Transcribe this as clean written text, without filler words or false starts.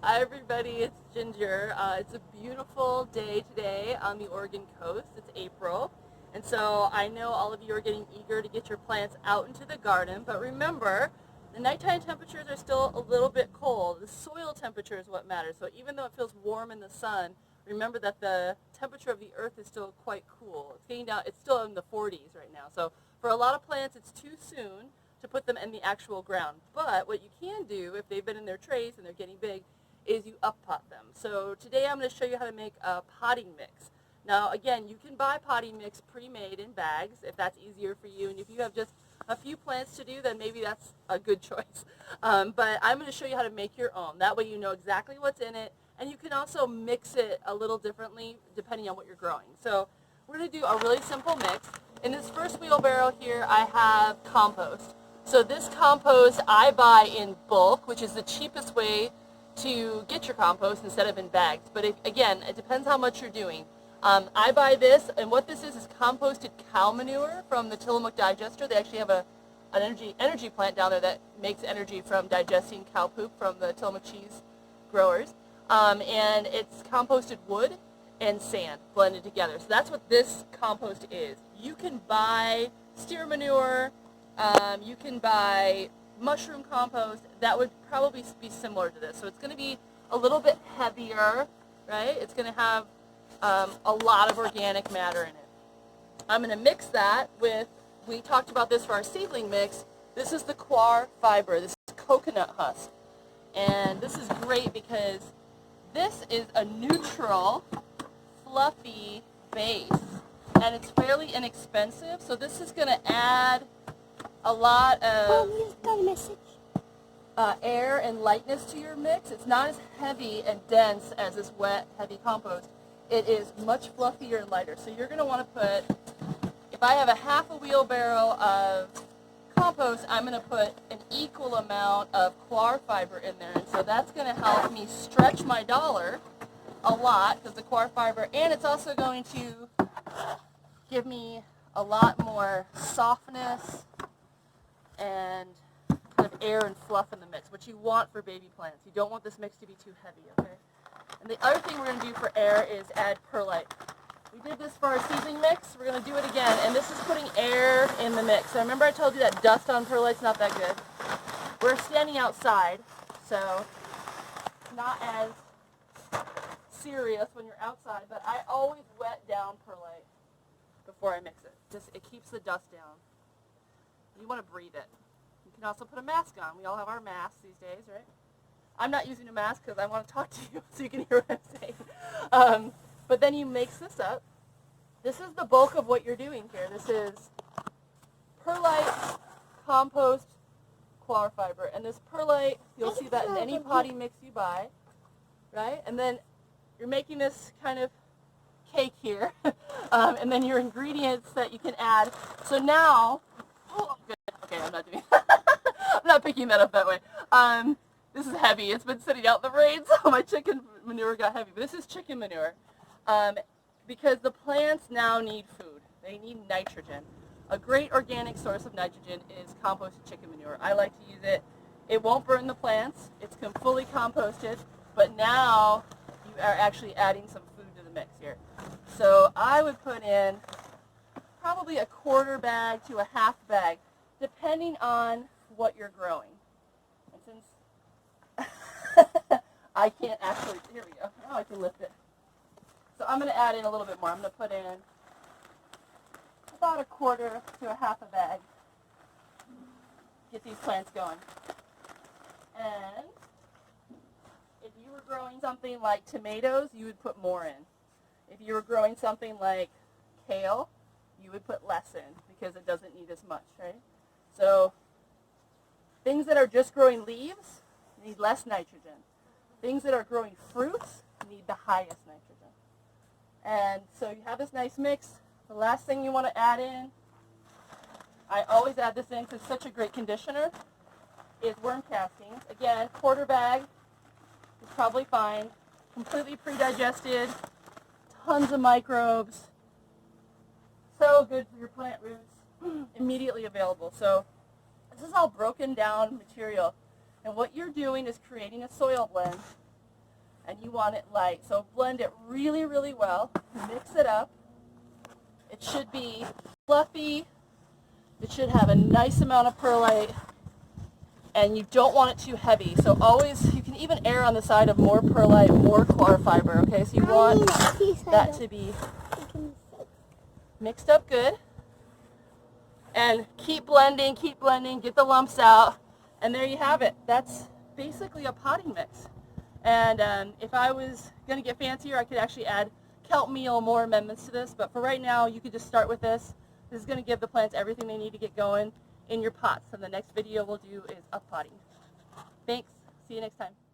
Hi everybody, it's Ginger. It's a beautiful day today on the Oregon coast. It's April, and so I know all of you are getting eager to get your plants out into the garden, but remember, the nighttime temperatures are still a little bit cold. The soil temperature is what matters. So even though it feels warm in the sun, remember that the temperature of the earth is still quite cool. It's getting down, it's still in the 40s right now. So for a lot of plants, it's too soon to put them in the actual ground. But what you can do, if they've been in their trays and they're getting big, is you up pot them. So today I'm going to show you how to make a potting mix. Now again, you can buy potting mix pre-made in bags if that's easier for you, and if you have just a few plants to do, then maybe that's a good choice. But I'm going to show you how to make your own. That way you know exactly what's in it, and you can also mix it a little differently depending on what you're growing. So we're going to do a really simple mix. In this first wheelbarrow here, I have compost. So this compost I buy in bulk, which is the cheapest way to get your compost instead of in bags. But again, it depends how much you're doing. I buy this, and what this is composted cow manure from the Tillamook digester. They actually have an energy plant down there that makes energy from digesting cow poop from the Tillamook cheese growers. And it's composted wood and sand blended together. So that's what this compost is. You can buy steer manure, you can buy mushroom compost. That would probably be similar to this. So it's going to be a little bit heavier, right? It's going to have a lot of organic matter in it. I'm going to mix that with, we talked about this for our seedling mix, this is the coir fiber. This is coconut husk. And this is great because this is a neutral, fluffy base. And it's fairly inexpensive, so this is going to add a lot of air and lightness to your mix. It's not as heavy and dense as this wet, heavy compost. It is much fluffier and lighter. So you're going to want to put, if I have a half a wheelbarrow of compost, I'm going to put an equal amount of coir fiber in there. And so that's going to help me stretch my dollar a lot because the coir fiber, and it's also going to give me a lot more softness and kind of air and fluff in the mix, which you want for baby plants. You don't want this mix to be too heavy, okay? And the other thing we're going to do for air is add perlite. We did this for our seedling mix. We're going to do it again, and this is putting air in the mix. So remember I told you that dust on perlite's not that good? We're standing outside, so not as serious when you're outside, but I always wet down perlite before I mix it. It keeps the dust down. You want to breathe it. You can also put a mask on. We all have our masks these days, right? I'm not using a mask because I want to talk to you so you can hear what I'm saying. But then you mix this up. This is the bulk of what you're doing here. This is perlite, compost, coir fiber. And this perlite, you'll see that in any potting mix you buy, right? And then you're making this kind of cake here. And then your ingredients that you can add. So now, oh, good. Okay, I'm not doing I'm not picking that up that way. This is heavy. It's been sitting out in the rain, so my chicken manure got heavy. But this is chicken manure because the plants now need food. They need nitrogen. A great organic source of nitrogen is composted chicken manure. I like to use it. It won't burn the plants. It's fully composted, but now you are actually adding some food to the mix here. So I would put in probably a quarter bag to a half bag, depending on what you're growing. And since I can't actually, here we go, now I can lift it. So I'm going to add in a little bit more. I'm going to put in about a quarter to a half a bag. Get these plants going. And if you were growing something like tomatoes, you would put more in. If you were growing something like kale, you would put less in because it doesn't need as much, right? So things that are just growing leaves need less nitrogen. Things that are growing fruits need the highest nitrogen. And so you have this nice mix. The last thing you want to add in, I always add this in because it's such a great conditioner, is worm castings. Again, quarter bag is probably fine. Completely pre-digested, tons of microbes. So good for your plant roots. Immediately available. So this is all broken down material. And what you're doing is creating a soil blend and you want it light. So blend it really, really well. Mix it up. It should be fluffy. It should have a nice amount of perlite, and you don't want it too heavy. So always, you can even err on the side of more perlite, more coir fiber, okay? So you want that to be mixed up good. And keep blending, get the lumps out, and there you have it. That's basically a potting mix. And if I was going to get fancier, I could actually add kelp meal, more amendments to this, but for right now, you could just start with this. This is going to give the plants everything they need to get going in your pots, and the next video we'll do is up potting. Thanks. See you next time.